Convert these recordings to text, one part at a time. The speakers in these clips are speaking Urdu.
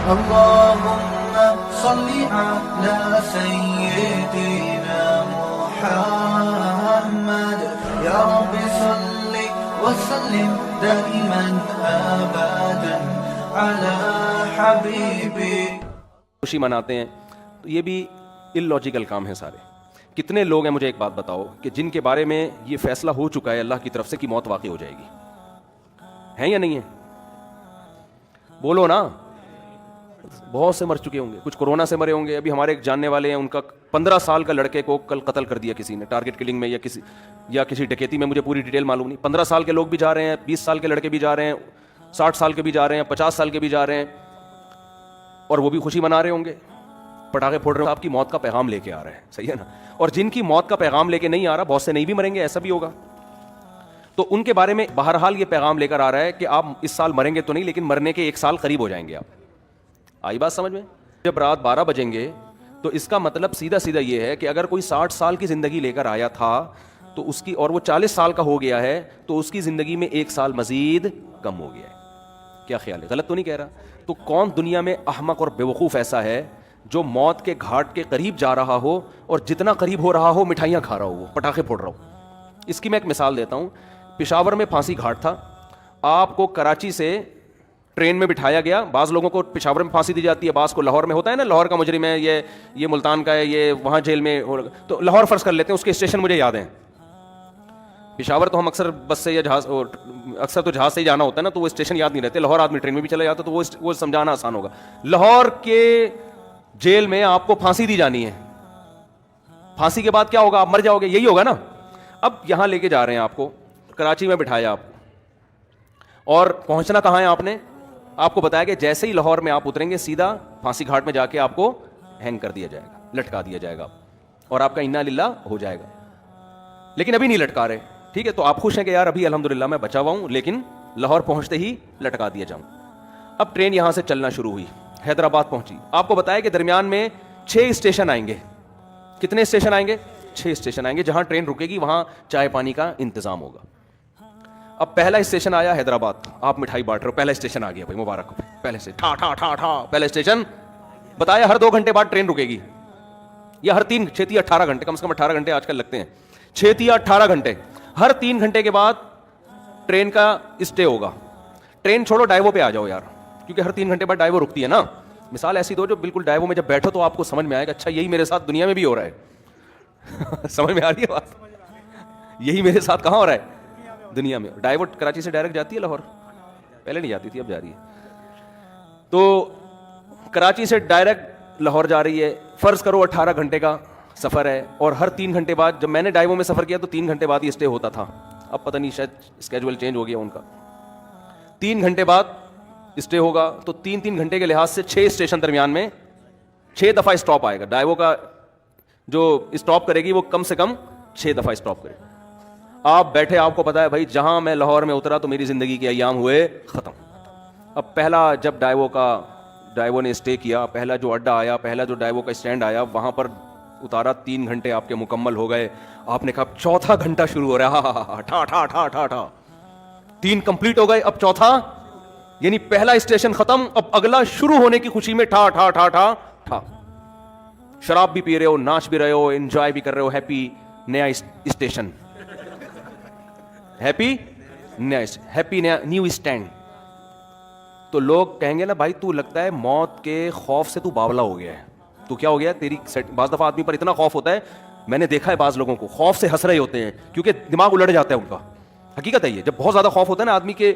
اللهم صل على سيدنا محمد يا رب صل وسلم دائما ابدا على حبيبي. خوشی مناتے ہیں تو یہ بھی اللاجیکل کام ہے سارے. کتنے لوگ ہیں مجھے ایک بات بتاؤ کہ جن کے بارے میں یہ فیصلہ ہو چکا ہے اللہ کی طرف سے کہ موت واقع ہو جائے گی؟ ہیں یا نہیں ہے؟ بولو نا. بہت سے مر چکے ہوں گے, کچھ کورونا سے مرے ہوں گے. ابھی ہمارے ایک جاننے والے ہیں, ان کا 15 سال کا لڑکے کو کل قتل کر دیا کسی نے, ٹارگٹ کلنگ میں یا کسی ڈکیتی میں. مجھے پوری ڈیٹیل معلوم نہیں. 15 سال کے لوگ بھی جا رہے ہیں, 20 سال کے لڑکے بھی جا رہے ہیں, 60 سال کے بھی جا رہے ہیں, 50 سال کے بھی جا رہے ہیں, اور وہ بھی خوشی منا رہے ہوں گے, پٹاخے پھوڑ رہے ہیں. آپ کی موت کا پیغام لے کے آ رہے ہیں, صحیح ہے نا. اور جن کی موت کا پیغام لے کے نہیں آ رہا, بہت سے نہیں بھی مریں گے, ایسا بھی ہوگا. تو ان کے بارے میں بہرحال یہ پیغام لے کر آ رہا ہے کہ آپ اس سال مریں گے تو نہیں, لیکن مرنے کے 1 سال قریب ہو جائیں گے آپ. آئی بات سمجھ میں؟ جب رات 12 بجیں گے تو اس کا مطلب سیدھا سیدھا یہ ہے کہ اگر کوئی 60 سال کی زندگی لے کر آیا تھا تو اس کی, اور وہ 40 سال کا ہو گیا ہے, تو اس کی زندگی میں 1 سال مزید کم ہو گیا ہے. کیا خیال ہے؟ غلط تو نہیں کہہ رہا؟ تو کون دنیا میں احمق اور بیوقوف ایسا ہے جو موت کے گھاٹ کے قریب جا رہا ہو اور جتنا قریب ہو رہا ہو مٹھائیاں کھا رہا ہو, وہ پٹاخے پھوڑ رہا ہو؟ اس کی میں ایک مثال دیتا ہوں. پشاور میں پھانسی گھاٹ تھا. آپ کو کراچی سے ٹرین میں بٹھایا گیا. بعض لوگوں کو پشاور میں پھانسی دی جاتی ہے, بعض کو لاہور میں. ہوتا ہے نا, لاہور کا مجرم ہے, یہ ملتان کا ہے, یہ وہاں جیل میں, تو لاہور فرض کر لیتے ہیں. اس کے اسٹیشن مجھے یاد ہیں. پشاور تو ہم اکثر بس سے یا جہاز, اکثر تو جہاز سے ہی جانا ہوتا ہے نا, تو وہ اسٹیشن یاد نہیں رہتے. لاہور آدمی ٹرین میں بھی چلا جاتا تو وہ سمجھانا آسان ہوگا. لاہور کے جیل میں آپ کو پھانسی دی جانی ہے. پھانسی کے بعد کیا ہوگا؟ آپ مر جاؤ گے, یہی ہوگا نا. اب یہاں لے کے جا رہے ہیں آپ کو, کراچی میں بٹھایا آپ, اور پہنچنا کہاں ہے؟ آپ نے, آپ کو بتایا کہ جیسے ہی لاہور میں آپ اتریں گے سیدھا پھانسی گھاٹ میں جا کے آپ کو ہینگ کر دیا جائے گا, لٹکا دیا جائے گا, اور آپ کا انا للہ ہو جائے گا. لیکن ابھی نہیں لٹکا رہے, ٹھیک ہے. تو آپ خوش ہیں کہ یار ابھی الحمدللہ میں بچا ہوا ہوں, لیکن لاہور پہنچتے ہی لٹکا دیا جاؤں. اب ٹرین یہاں سے چلنا شروع ہوئی, حیدرآباد پہنچی. آپ کو بتایا کہ درمیان میں 6 اسٹیشن آئیں گے. کتنے اسٹیشن آئیں گے؟ 6 اسٹیشن آئیں گے. جہاں ٹرین رکے گی وہاں چائے پانی کا انتظام ہوگا. اب پہلا اسٹیشن آیا حیدرآباد, آپ مٹھائی بانٹ رہے ہو, پہلا اسٹیشن آ گیا بھائی, مبارک ہو. پہلے سے ٹھا ٹھا ٹھا ٹھا پہلا اسٹیشن. بتایا ہر 2 گھنٹے بعد ٹرین رکے گی, یا ہر 3 6 یا 18 گھنٹے, کم سے کم 18 گھنٹے آج کل لگتے ہیں, 6 یا 18 گھنٹے. ہر 3 گھنٹے کے بعد ٹرین کا اسٹے ہوگا. ٹرین چھوڑو, ڈائیو پہ آ جاؤ یار, کیونکہ ہر 3 گھنٹے بعد ڈائیو رکتی ہے نا. مثال ایسی دو جو بالکل ڈائیو میں جب بیٹھو تو آپ کو سمجھ میں آئے گا اچھا یہی میرے ساتھ دنیا میں بھی ہو رہا ہے. سمجھ میں آ رہی ہے بات؟ یہی میرے ساتھ کہاں ہو رہا ہے؟ دنیا میں. ڈائیو کراچی سے ڈائریکٹ جاتی ہے لاہور, پہلے نہیں جاتی تھی, اب جا رہی ہے. تو کراچی سے ڈائریکٹ لاہور جا رہی ہے. فرض کرو 18 گھنٹے کا سفر ہے, اور ہر 3 گھنٹے بعد, جب میں نے ڈائیو میں سفر کیا تو 3 گھنٹے بعد ہی اسٹے ہوتا تھا. اب پتہ نہیں شاید اسکیجول چینج ہو گیا ان کا. 3 گھنٹے بعد اسٹے ہوگا, تو 3 گھنٹے کے لحاظ سے 6 اسٹیشن درمیان میں 6 دفعہ اسٹاپ آئے گا. ڈائیو کا جو اسٹاپ کرے گی وہ کم سے کم 6 دفعہ اسٹاپ کرے گی. آپ بیٹھے, آپ کو پتا ہے بھائی جہاں میں لاہور میں اترا تو میری زندگی کے ایام ہوئے ختم. اب پہلا جب ڈائیو نے اسٹے کیا, پہلا جو اڈا آیا, پہلا جو ڈائیو کا اسٹینڈ آیا, وہاں پر اتارا, 3 گھنٹے آپ کے مکمل ہو گئے. آپ نے کہا 4تھا گھنٹہ شروع ہو رہا ہے, ٹھا ٹھا ٹھا ٹھا ٹھا, 3 کمپلیٹ ہو گئے, اب 4تھا, یعنی پہلا اسٹیشن ختم, اب اگلا شروع ہونے کی خوشی میں ٹھا ٹھا ٹھا ٹھا ٹھا. شراب بھی پی رہے ہو, ناچ بھی رہے ہو, انجوائے بھی کر رہے ہو. ہیپی نیا اسٹیشن, ہیپی نیا نیو اسٹینڈ. تو لوگ کہیں گے نا بھائی تو لگتا ہے موت کے خوف سے تو باولا ہو گیا ہے, تو کیا ہو گیا تیری. بعض دفعہ آدمی پر اتنا خوف ہوتا ہے, میں نے دیکھا ہے بعض لوگوں کو خوف سے ہنس رہے ہوتے ہیں کیونکہ دماغ الٹ جاتا ہے ان کا. حقیقت ہے یہ, جب بہت زیادہ خوف ہوتا ہے نا آدمی کے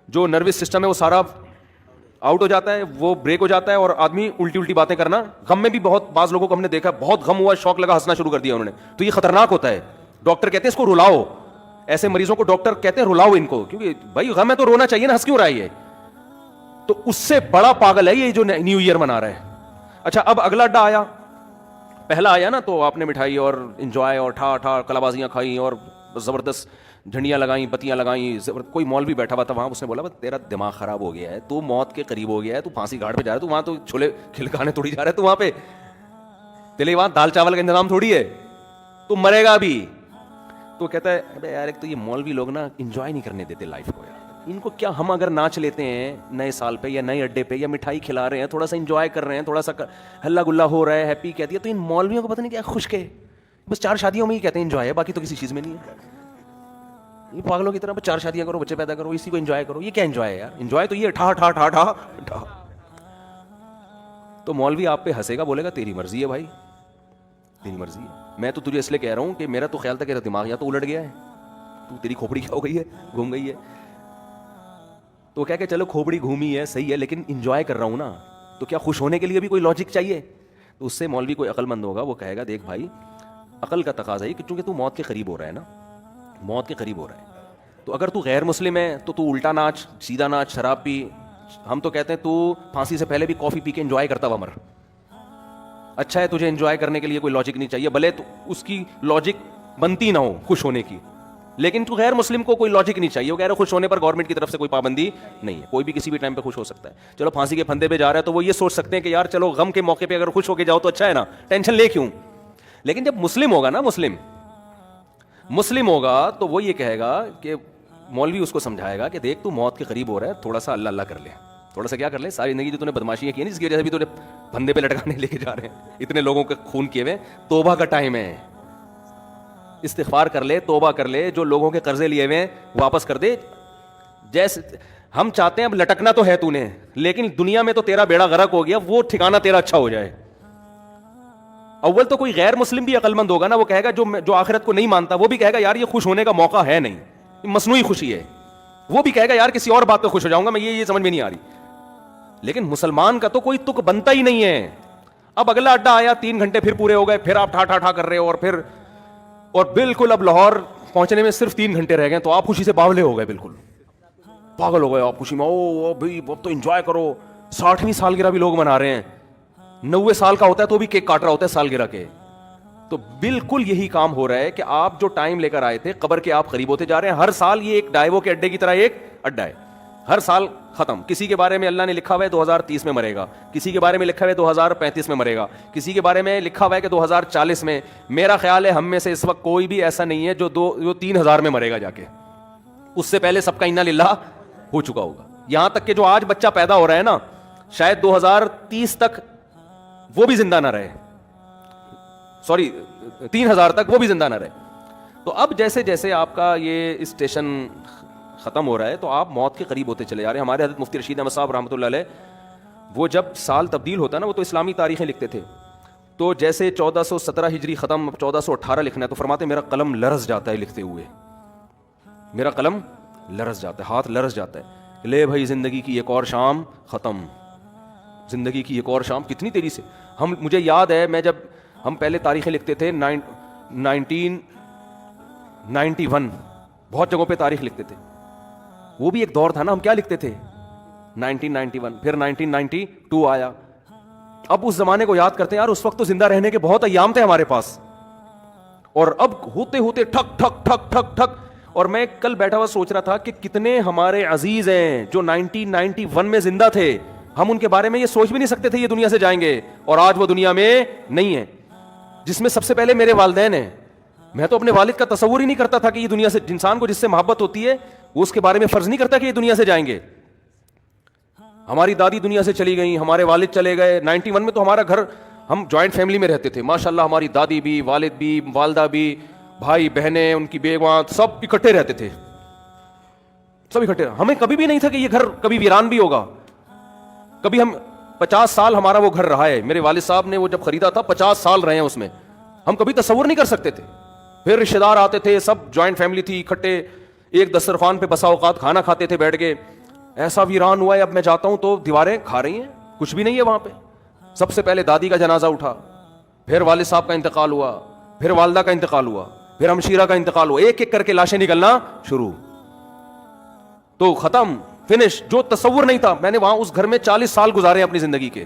جو نروس سسٹم ہے وہ سارا آؤٹ ہو جاتا ہے, وہ بریک ہو جاتا ہے, اور آدمی الٹی باتیں کرنا. غم میں بھی بہت بعض لوگوں کو ہم نے دیکھا, بہت غم ہوا, شوق لگا, ہنسنا شروع کر دیا انہوں نے, تو یہ خطرناک ہوتا ہے. ڈاکٹر کہتے ہیں اس کو رلاؤ, ایسے مریضوں کو ڈاکٹر کہتے ہیں رلاؤ ان کو, کیونکہ بھائی غم ہے تو رونا چاہیے نا, ہنس کیوں رہا ہے یہ؟ تو اس سے بڑا پاگل ہے یہ جو نیو ایئر منا رہا ہے. اچھا اب اگلا اڈا آیا, پہلا آیا نا تو آپ نے مٹھائی اور انجوائے اور ٹھا ٹھا کلا بازیاں کھائیں اور زبردست جھنڈیاں لگائیں, بتیاں لگائیں. کوئی مولوی بیٹھا ہوا تھا وہاں, اس نے بولا تیرا دماغ خراب ہو گیا ہے, تو موت کے قریب ہو گیا ہے, تو پھانسی گھاٹ پہ جا رہا ہے, تو وہاں تو چھولے کھلکانے تھوڑی جا رہا ہے, تو وہاں پہ تیرے وہاں دال چاول کا انتظام تھوڑی ہے, تو مرے گا بھی. تو کہتا ہے ابے یار ایک تو یہ مولوی لوگ نا انجوائے نہیں کرنے دیتے لائف کو یار, ان کو کیا, ہم اگر ناچ لیتے ہیں نئے سال پہ یا نئے اڈے پہ یا مٹھائی کھلا رہے ہیں, تھوڑا سا انجوائے کر رہے ہیں, تھوڑا سا ہلا گلا ہو رہا ہے, ہیپی کہتی ہے, تو ان مولویوں کو پتہ نہیں کیا خوش کے بس 4 شادیوں میں ہی کہتے ہیں انجوائے ہے, باقی تو کسی چیز میں نہیں ہے. یہ پاگلوں کی طرح 4 شادیاں کرو, بچے پیدا کرو, اسی کو انجوائے کرو. یہ کیا انجوائے ہے یار؟ انجوائے تو یہ ٹھا ٹھا ٹھا ٹھا ٹھا. تو مولوی آپ پہ ہنسے گا, بولے گا تیری مرضی ہے بھائی, تیری مرضی ہے. میں تو تجھے اس لیے کہہ رہا ہوں کہ میرا تو خیال تھا کہ تیرا دماغ یا تو الٹ گیا ہے, تو تیری کھوپڑی کیا ہو گئی ہے, گھوم گئی ہے. تو کہہ کہ چلو کھوپڑی گھومی ہے صحیح ہے, لیکن انجوائے کر رہا ہوں نا, تو کیا خوش ہونے کے لیے بھی کوئی لاجک چاہیے؟ تو اس سے مولوی کوئی عقل مند ہوگا, وہ کہے گا دیکھ بھائی عقل کا تقاضا ہے کہ چونکہ تو موت کے قریب ہو رہا ہے نا, موت کے قریب ہو رہا ہے, تو اگر تو غیر مسلم ہے تو الٹا ناچ, سیدھا ناچ, شراب پی. ہم تو کہتے ہیں تو پھانسی سے پہلے بھی کافی پی کے انجوائے کرتا ہوا مر. اچھا ہے, تجھے انجوائے کرنے کے لیے کوئی لاجک نہیں چاہیے, بھلے تو اس کی لاجک بنتی نہ ہو خوش ہونے کی, لیکن تو غیر مسلم کو کوئی لاجک نہیں چاہیے. وہ کہہ رہے خوش ہونے پر گورنمنٹ کی طرف سے کوئی پابندی نہیں ہے, کوئی بھی کسی بھی ٹائم پہ خوش ہو سکتا ہے. چلو پھانسی کے پھندے پہ جا رہا ہے تو وہ یہ سوچ سکتے ہیں کہ یار چلو غم کے موقع پہ اگر خوش ہو کے جاؤ تو اچھا ہے نا, ٹینشن لے کیوں. لیکن جب مسلم ہوگا نا, مسلم ہوگا تو وہ یہ کہے گا کہ مولوی اس کو سمجھائے گا کہ دیکھ تو موت کے قریب ہو رہا ہے, تھوڑا سا اللہ اللہ کر لے, تھوڑا سا کیا کر لے, ساری زندگی جو تو نے بدماشیاں کی ہیں جس کی وجہ سے بھی تو نے پھندے پہ لٹکانے لے کے جا رہے ہیں, اتنے لوگوں کے خون کیے ہوئے, توبہ کا ٹائم ہے, استغفار کر لے, توبہ کر لے, جو لوگوں کے قرضے لیے ہوئے ہیں واپس کر دے. جیسے ہم چاہتے ہیں اب لٹکنا تو ہے تو نے, لیکن دنیا میں تو تیرا بیڑا غرق ہو گیا, وہ ٹھکانہ تیرا اچھا ہو جائے. اول تو کوئی غیر مسلم بھی عقل مند ہوگا نا, وہ کہے گا جو آخرت کو نہیں مانتا وہ بھی کہے گا یار یہ خوش ہونے کا موقع ہے نہیں, مصنوعی خوشی ہے. وہ بھی کہے گا یار کسی اور بات پہ خوش ہو جاؤں گا میں, یہ سمجھ میں نہیں آ رہی. لیکن مسلمان کا تو کوئی تک بنتا ہی نہیں ہے. اب اگلا اڈا آیا, 3 گھنٹے پھر پورے ہو گئے, پھر آپ ٹھا ٹھا ٹھا کر رہے ہو, اور بالکل اب لاہور پہنچنے میں صرف 3 گھنٹے رہ گئے, تو آپ خوشی سے باولے ہو گئے, بالکل پاگل ہو گئے آپ خوشی میں. او بھائی اب تو انجوائے کرو, 60ویں سالگرہ بھی لوگ منا رہے ہیں, 90 سال کا ہوتا ہے تو بھی کیک کاٹ رہا ہوتا ہے سالگرہ کے. تو بالکل یہی کام ہو رہا ہے کہ آپ جو ٹائم لے کر آئے تھے قبر کے آپ قریب ہوتے جا رہے ہیں. ہر سال یہ ایک ڈائیو کے اڈے کی طرح ایک اڈا ہے, ہر سال ختم. کسی کے بارے میں اللہ نے لکھا ہوا ہے 2030 میں مرے گا, کسی کے بارے میں لکھا ہوا ہے 2035 میں مرے گا, کسی کے بارے میں لکھا ہوا ہے کہ 2040 میں. میرا خیال ہے ہم میں سے اس وقت کوئی بھی ایسا نہیں ہے جو 3000 میں مرے گا جا کے, اس سے پہلے سب کا انا للہ ہو چکا ہوگا. یہاں تک کہ جو آج بچہ پیدا ہو رہا ہے نا, شاید 2030 تک وہ بھی زندہ نہ رہے, 3000 تک وہ بھی زندہ نہ رہے. تو اب جیسے جیسے آپ کا یہ اسٹیشن ختم ہو رہا ہے تو آپ موت کے قریب ہوتے چلے جا رہے ہیں. ہمارے حضرت مفتی رشید احمد صاحب رحمۃ اللہ علیہ, وہ جب سال تبدیل ہوتا ہے نا, وہ تو اسلامی تاریخیں لکھتے تھے, تو جیسے 1417 ہجری ختم, 1418 لکھنا ہے, تو فرماتے میرا قلم لرز جاتا ہے لکھتے ہوئے, میرا قلم لرز جاتا ہے, ہاتھ لرز جاتا ہے. لے بھائی زندگی کی ایک اور شام ختم, زندگی کی ایک اور شام. کتنی تیزی سے مجھے یاد ہے, میں جب ہم پہلے تاریخیں لکھتے تھے 1991, بہت جگہوں پہ تاریخ لکھتے تھے, وہ بھی ایک دور تھا نا. ہم کیا لکھتے تھے 1991, پھر 1992 آیا. اب اس زمانے کو یاد کرتے ہیں, یار اس وقت تو زندہ رہنے کے بہت ایام تھے ہمارے پاس, اور اب ہوتے ہوتے ٹھک ٹھک ٹھک ٹھک ٹھک. اور میں کل بیٹھا ہوا سوچ رہا تھا کہ کتنے ہمارے عزیز ہیں جو 1991 میں زندہ تھے, ہم ان کے بارے میں یہ سوچ بھی نہیں سکتے تھے یہ دنیا سے جائیں گے, اور آج وہ دنیا میں نہیں ہے. جس میں سب سے پہلے میرے والدین ہیں. میں تو اپنے والد کا تصور ہی نہیں کرتا تھا کہ یہ دنیا سے, انسان کو جس سے محبت ہوتی ہے وہ اس کے بارے میں فرض نہیں کرتا کہ یہ دنیا سے جائیں گے. ہماری دادی دنیا سے چلی گئی, ہمارے والد چلے گئے. 91 میں تو ہمارا گھر, ہم جوائنٹ فیملی میں رہتے تھے ماشاءاللہ, ہماری دادی بھی, والد بھی, والدہ بھی, بھائی بہنیں, ان کی بیویاں, سب اکٹھے رہتے تھے, سب اکٹھے. ہمیں کبھی بھی نہیں تھا کہ یہ گھر کبھی ویران بھی ہوگا. کبھی ہم 50 سال ہمارا وہ گھر رہا ہے, میرے والد صاحب نے وہ جب خریدا تھا 50 سال رہے ہیں اس میں, ہم کبھی تصور نہیں کر سکتے تھے. پھر رشتے دار آتے تھے, سب جوائنٹ فیملی تھی, اکٹھے ایک دسترخوان پہ بسا اوقات کھانا کھاتے تھے بیٹھ کے. ایسا ویران ہوا ہے, اب میں جاتا ہوں تو دیواریں کھا رہی ہیں, کچھ بھی نہیں ہے وہاں پہ. سب سے پہلے دادی کا جنازہ اٹھا, پھر والد صاحب کا انتقال ہوا, پھر والدہ کا انتقال ہوا, پھر ہمشیرہ کا انتقال ہوا, ایک ایک کر کے لاشیں نکلنا شروع. تو ختم, فنش. جو تصور نہیں تھا, میں نے وہاں اس گھر میں 40 سال گزارے ہیں اپنی زندگی کے,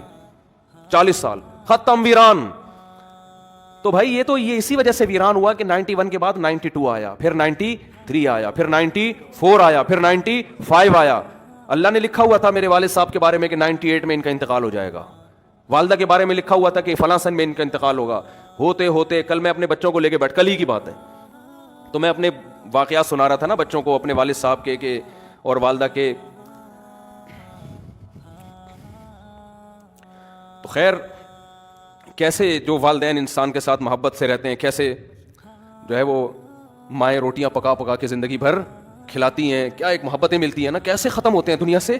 40 سال, ختم, ویران. تو بھائی یہ اسی وجہ سے ویران ہوا کہ 91 کے بعد 92 آیا, پھر 93 آیا, پھر 94 آیا, پھر 95 آیا. اللہ نے لکھا ہوا تھا میرے والد صاحب کے بارے میں کہ 98 میں ان کا انتقال ہو جائے گا. والدہ کے بارے میں لکھا ہوا تھا کہ فلاں سن میں ان کا انتقال ہوگا. ہوتے ہوتے کل میں اپنے بچوں کو لے کے کل ہی کی بات ہے, تو میں اپنے واقعات سنا رہا تھا نا بچوں کو اپنے والد صاحب کے, کہ اور والدہ کے تو خیر کیسے جو والدین انسان کے ساتھ محبت سے رہتے ہیں, کیسے جو ہے وہ مائیں روٹیاں پکا پکا کے زندگی بھر کھلاتی ہیں, کیا ایک محبتیں ملتی ہیں نا, کیسے ختم ہوتے ہیں دنیا سے,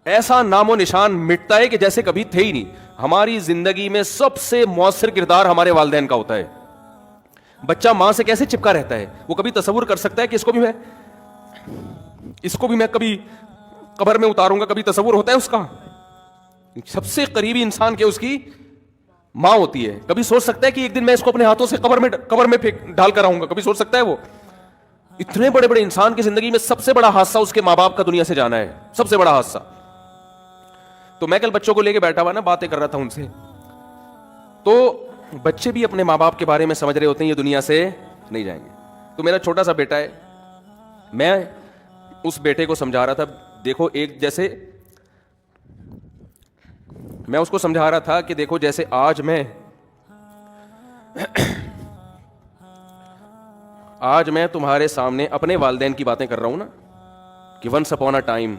ایسا نام و نشان مٹتا ہے کہ جیسے کبھی تھے ہی نہیں. ہماری زندگی میں سب سے مؤثر کردار ہمارے والدین کا ہوتا ہے. بچہ ماں سے کیسے چپکا رہتا ہے, وہ کبھی تصور کر سکتا ہے کہ اس کو بھی میں کبھی قبر میں اتاروں گا, کبھی تصور ہوتا ہے اس کا؟ سب سے قریبی انسان کے اس کی ماں ہوتی ہے. کبھی سوچ سکتا ہے کہ ایک دن میں اس کو اپنے ہاتھوں سے قبر میں ڈال کر آؤں گا؟ کبھی سوچ سکتا ہے وہ؟ اتنے بڑے بڑے انسان کی زندگی میں سب سے بڑا حادثہ اس کے ماں باپ کا دنیا سے جانا ہے, سب سے بڑا حادثہ. تو میں کل بچوں کو لے کے بیٹھا ہوا نا, باتیں کر رہا تھا ان سے, تو بچے بھی اپنے ماں باپ کے بارے میں سمجھ رہے ہوتے ہیں یہ دنیا سے نہیں جائیں گے. تو میرا چھوٹا سا بیٹا ہے, میں اس بیٹے کو سمجھا رہا تھا, دیکھو ایک جیسے میں اس کو سمجھا رہا تھا کہ دیکھو جیسے آج میں تمہارے سامنے اپنے والدین کی باتیں کر رہا ہوں نا کہ ونس اپون اے ٹائم,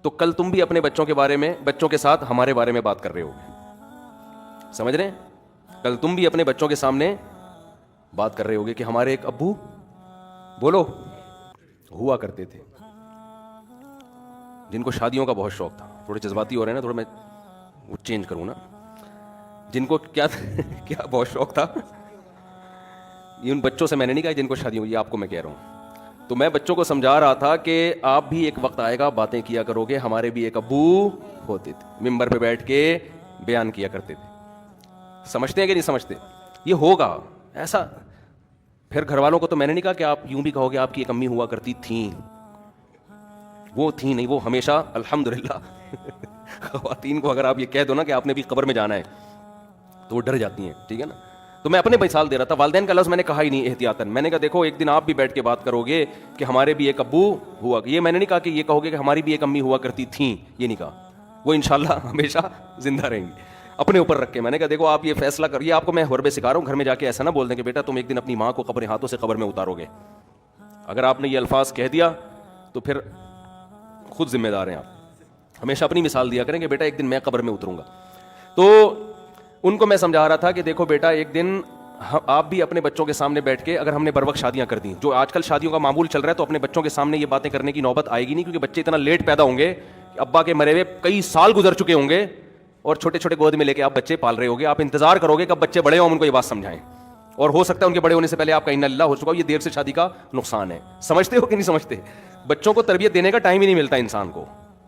تو کل تم بھی اپنے بچوں کے بارے میں, بچوں کے ساتھ ہمارے بارے میں بات کر رہے ہوگے, سمجھ رہے ہیں؟ کل تم بھی اپنے بچوں کے سامنے بات کر رہے ہوگے کہ ہمارے ایک ابو بولو ہوا کرتے تھے جن کو شادیوں کا بہت شوق تھا. تھوڑے جذباتی ہو رہے ہیں نا, تھوڑا میں وہ چینج کروں نا. جن کو کیا بہت شوق تھا, یہ ان بچوں سے میں نے نہیں کہا جن کو شادی ہوئی, آپ کو میں کہہ رہا ہوں. تو میں بچوں کو سمجھا رہا تھا کہ آپ بھی ایک وقت آئے گا باتیں کیا کرو گے, ہمارے بھی ایک ابو ہوتے تھے, ممبر پہ بیٹھ کے بیان کیا کرتے تھے. سمجھتے ہیں کہ نہیں سمجھتے؟ یہ ہوگا ایسا. پھر گھر والوں کو تو میں نے نہیں کہا کہ آپ یوں بھی کہو گے آپ کی ایک امی ہوا کرتی تھیں, وہ تھیں نہیں, وہ ہمیشہ الحمدللہ. خواتین کو اگر آپ یہ کہہ دو نا کہ آپ نے بھی قبر میں جانا ہے تو وہ ڈر جاتی ہیں, ٹھیک ہے نا. تو میں اپنے مثال دے رہا تھا, والدین کا لفظ میں نے کہا ہی نہیں احتیاطاً. میں نے کہا دیکھو ایک دن آپ بھی بیٹھ کے بات کرو گے کہ ہمارے بھی ایک ابو ہوا, یہ میں نے نہیں کہا کہ یہ کہو گے کہ ہماری بھی ایک امی ہوا کرتی تھیں, یہ نہیں کہا. وہ انشاءاللہ ہمیشہ زندہ رہیں گی. اپنے اوپر رکھ کے میں نے کہا دیکھو آپ یہ فیصلہ کریے, آپ کو میں حربے سکھا رہا ہوں, گھر میں جا کے ایسا نہ بول دیں کہ بیٹا تم ایک دن اپنی ماں کو اپنے ہاتھوں سے قبر میں اتارو گے. اگر آپ نے یہ الفاظ کہہ دیا تو پھر خود ذمہ دار ہیں آپ. ہمیشہ اپنی مثال دیا کریں کہ بیٹا ایک دن میں قبر میں اتروں گا. تو ان کو میں سمجھا رہا تھا کہ دیکھو بیٹا ایک دن آپ بھی اپنے بچوں کے سامنے بیٹھ کے, اگر ہم نے بر وقت شادیاں کر دیں, جو آج کل شادیوں کا معمول چل رہا ہے, تو اپنے بچوں کے سامنے یہ باتیں کرنے کی نوبت آئے گی نہیں, کیونکہ بچے اتنا لیٹ پیدا ہوں گے, ابا کے مرے ہوئے کئی سال گزر چکے ہوں گے, اور چھوٹے چھوٹے گود میں لے کے آپ بچے پال رہے ہوگے. آپ انتظار کرو گے کب بچے بڑے ہوں ان کو یہ بات سمجھائیں, اور ہو سکتا ہے ان کے بڑے ہونے سے پہلے آپ کا انا اللہ ہو چکا ہو. یہ دیر سے شادی کا نقصان ہے. سمجھتے ہو کہ نہیں سمجھتے؟ بچوں کو تربیت دینے کا ٹائم ہی نہیں ملتا انسان کو,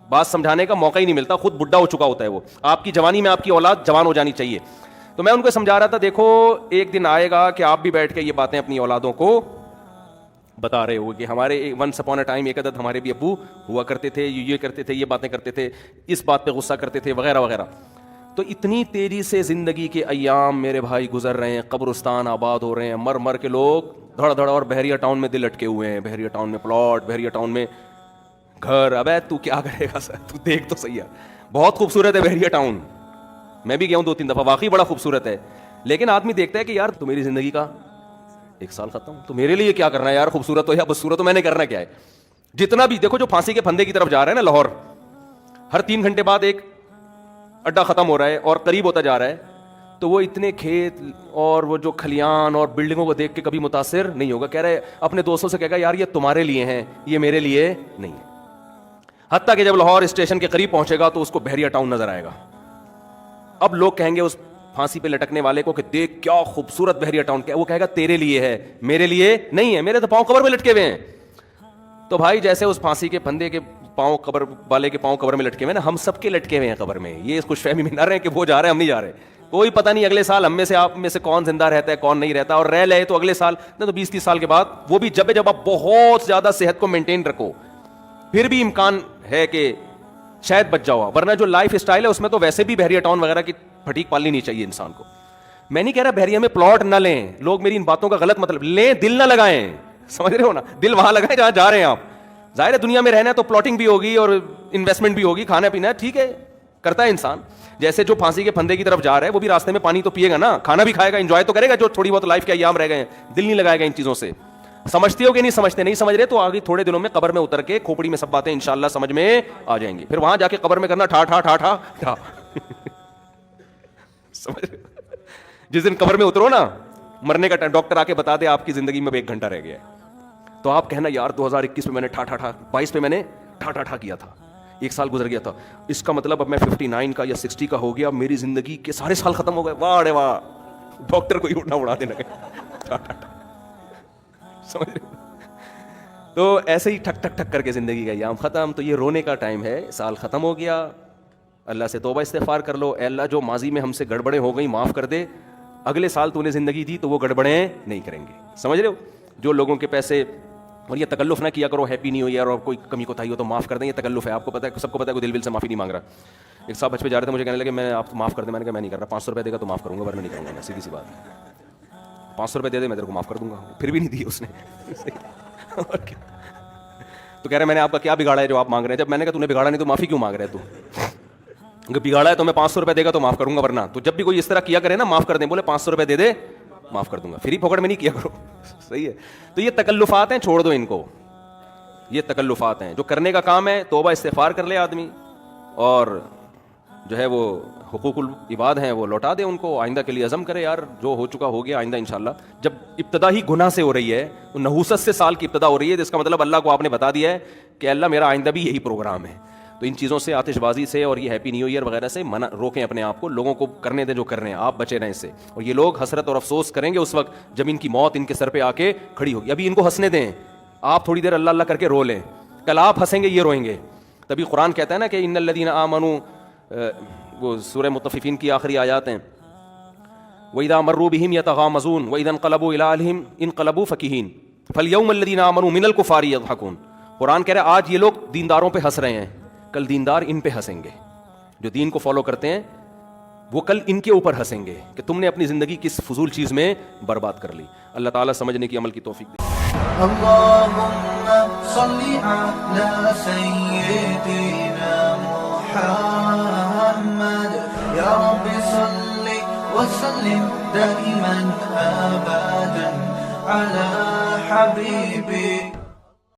بات سمجھانے کا موقع ہی نہیں ملتا, خود بڈھا ہو چکا ہوتا ہے وہ. آپ کی جوانی میں آپ کی اولاد جوان ہو جانی چاہیے. تو میں ان کو سمجھا رہا تھا دیکھو ایک دن آئے گا کہ آپ بھی بیٹھ کے یہ باتیں اپنی اولادوں کو بتا رہے ہو کہ ہمارے ونس اپون اے ٹائم ایک عدد ہمارے بھی ابو ہوا کرتے تھے, یہ کرتے تھے, یہ باتیں کرتے تھے, اس بات پہ غصہ کرتے تھے, وغیرہ وغیرہ. تو اتنی تیزی سے زندگی کے ایام میرے بھائی گزر رہے ہیں, قبرستان آباد ہو رہے ہیں, مر مر کے لوگ دھڑ دھڑ, اور بحریہ ٹاؤن میں دل اٹکے ہوئے ہیں, بحریہ ٹاؤن میں پلاٹ, بحریہ ٹاؤن میں گھر. ابے تو کیا کرے گا سر, تو دیکھ تو صحیح ہے, بہت خوبصورت ہے بحریہ ٹاؤن, میں بھی گیا ہوں 2-3 دفعہ, واقعی بڑا خوبصورت ہے. لیکن آدمی دیکھتا ہے کہ یار تو میری زندگی کا 1 سال ختم, تو میرے لیے کیا کرنا ہے یار, خوبصورت ہو یا بدصورت ہو, میں نے کرنا کیا ہے. جتنا بھی دیکھو جو پھانسی کے پھندے کی طرف جا رہا ہے نا لاہور, ہر 3 گھنٹے بعد ایک اڈا ختم ہو رہا ہے اور قریب ہوتا جا رہا ہے, تو وہ اتنے کھیت اور وہ جو کھلیان اور بلڈنگوں کو دیکھ کے کبھی متاثر نہیں ہوگا. کہہ رہے اپنے دوستوں سے کہے گا یار یہ تمہارے لیے ہیں, یہ میرے لیے نہیں ہے. حتیٰ کہ جب لاہور اسٹیشن کے قریب پہنچے گا تو اس کو بحریہ ٹاؤن نظر آئے گا. اب لوگ کہیں گے اس پھانسی پہ لٹکنے والے کو کہ دیکھ کیا خوبصورت بحریہ ٹاؤن, کیا وہ کہے گا تیرے لیے ہے, میرے لیے نہیں ہے, میرے تو پاؤں قبر میں لٹکے ہوئے ہیں. تو بھائی جیسے اس پھانسی کے پھندے کے پاؤں قبر والے کے پاؤں قبر میں لٹکے ہوئے نا, ہم سب کے لٹکے ہوئے ہیں قبر میں. یہ اس خوش فہمی میں نہ رہے کہ وہ جا رہے ہیں ہم نہیں جا رہے. کوئی پتہ نہیں اگلے سال ہم میں سے آپ میں سے کون زندہ رہتا ہے کون نہیں رہتا, اور رہ لے تو اگلے سال نہ تو 20-30 سال کے بعد, وہ بھی جب آپ بہت زیادہ صحت کو مینٹین رکھو پھر بھی امکان ہے کہ شاید بچ جاؤ, ورنہ جو لائف اسٹائل ہے اس میں تو ویسے بھی بحریہ ٹاؤن وغیرہ کی پھٹیک پالنی نہیں چاہیے انسان کو. میں نہیں کہہ رہا بحریہ میں پلاٹ نہ لیں, لوگ میری ان باتوں کا غلط مطلب لیں, دل نہ لگائیں, سمجھ رہے ہو نا, دل وہاں لگائیں جہاں جا رہے ہیں آپ. ظاہر ہے دنیا میں رہنا ہے تو پلاٹنگ بھی ہوگی اور انویسٹمنٹ بھی ہوگی, کھانا پینا ٹھیک ہے کرتا ہے انسان. جیسے جو پھانسی کے پھندے کی طرف جا رہا ہے وہ بھی راستے میں پانی تو پیے گا نا, کھانا بھی کھائے گا, انجوائے تو کرے گا جو تھوڑی بہت لائف کے ایام رہ گئے ہیں, دل نہیں لگائے گا ان چیزوں سے. سمجھتے ہو کہ نہیں سمجھتے؟ نہیں سمجھ رہے تو آگے تھوڑے دنوں میں قبر میں اتر کے کھوپڑی میں سب باتیں انشاءاللہ سمجھ میں آ جائیں گی. پھر وہاں جا کے قبر میں کرنا ٹھا ٹھا ٹھا ٹھا ٹھا. سمجھ رہے؟ جس دن قبر میں اترو نا, مرنے کا ٹائم, ڈاکٹر آ کے بتا دے آپ کی زندگی میں 1 گھنٹہ رہ گیا ہے, تو آپ کہنا یار 2021 میں نے ٹھا ٹھا ٹھا, 22 پہ میں نے ٹھا ٹھا ٹھا کیا تھا, 1 سال گزر گیا تھا, اس کا مطلب اب میں 59 کا یا 60 کا ہو گیا, میری زندگی کے سارے سال ختم ہو گئے. واہ رے واہ, ڈاکٹر کو ہی اڑا دے لگے. سمجھ رہے؟ تو ایسے ہی ٹھک ٹھک ٹھک کر کے زندگی کا ایام ختم. تو یہ رونے کا ٹائم ہے, سال ختم ہو گیا, اللہ سے توبہ استغفار کر لو. اے اللہ جو ماضی میں ہم سے گڑبڑیں ہو گئیں معاف کر دے, اگلے سال تو نے زندگی دی تو وہ گڑبڑیں نہیں کریں گے. سمجھ رہے ہو؟ جو لوگوں کے پیسے, اور یہ تکلف نہ کیا کرو, ہیپی نہیں ہو یار اور کوئی کمی کوتاہی ہو تو معاف کر دیں, یہ تکلف ہے. آپ کو پتہ ہے, سب کو پتہ ہے, کوئی دل سے معافی نہیں مانگ رہا. ایک صاحب بچ پہ جا رہے تھے, مجھے کہنے لگے میں آپ معاف کر دیں. میں نے کہا میں نہیں کر رہا, 500 روپے دے گا تو معاف کروں گا, ورنہ نہیں کروں گا. میں سیدھی سی بات, 500 روپے دے دے میں تیرے کو معاف کر دوں گا. پھر بھی نہیں دیے اس نے. تو کہہ رہے میں نے آپ کا کیا بگاڑا ہے جو آپ مانگ رہے ہیں؟ جب میں نے کہا تو نے بگاڑا نہیں تو معافی کیوں مانگ رہے تو؟ اگر بگاڑا ہے تو میں 500 روپے دے گا تو معاف کروں گا, ورنہ. تو جب بھی کوئی اس طرح کیا کرے نا معاف کر دیں, بولے 500 روپے دے دے معاف کر دوں گا, فری پکڑ میں نہیں کیا کرو. صحیح ہے؟ تو یہ تکلفات ہیں, چھوڑ دو ان کو. یہ تکلفات ہیں. جو کرنے کا کام ہے توبہ استغفار کر لے آدمی, اور جو ہے وہ حقوق العباد ہیں وہ لوٹا دے ان کو. آئندہ کے لیے عزم کرے, یار جو ہو چکا ہو گیا, آئندہ انشاءاللہ. جب ابتدا ہی گناہ سے ہو رہی ہے, نحوست سے سال کی ابتدا ہو رہی ہے, تو اس کا مطلب اللہ کو آپ نے بتا دیا ہے کہ اللہ میرا آئندہ بھی یہی پروگرام ہے. تو ان چیزوں سے, آتش بازی سے اور یہ ہیپی نیو ایئر وغیرہ سے منع روکیں اپنے آپ کو. لوگوں کو کرنے دیں جو کر رہے ہیں, آپ بچے رہیں اس سے. اور یہ لوگ حسرت اور افسوس کریں گے اس وقت جب ان کی موت ان کے سر پہ آ کے کھڑی ہوگی. ابھی ان کو ہنسنے دیں, آپ تھوڑی دیر اللہ اللہ کر کے رو لیں, کل آپ ہنسیں گے یہ روئیں گے. تبھی قرآن کہتا ہے نا کہ ان الذین آمنوا, وہ سورہ مطففین کی آخری آیات ہیں, وَإِذَا مَرُّوا بِهِمْ يَتَغَامَزُونَ وَإِذَا انقلبوا إِلَىٰ أَهْلِهِمْ انقلبوا فَكِهِينَ فَالْيَوْمَ الَّذِينَ آمَنُوا مِنَ الْكُفَّارِ يَضْحَكُونَ. قرآن کہہ رہا ہے آج یہ لوگ دینداروں پہ ہنس رہے ہیں, کل دیندار ان پہ ہنسیں گے. جو دین کو فالو کرتے ہیں وہ کل ان کے اوپر ہنسیں گے کہ تم نے اپنی زندگی کس فضول چیز میں برباد کر لی. اللہ تعالیٰ سمجھنے کی, عمل کی توفیق دے. اللهم صل على سيدنا محمد يا رب صل وسلم دائما أبدا على حبيبي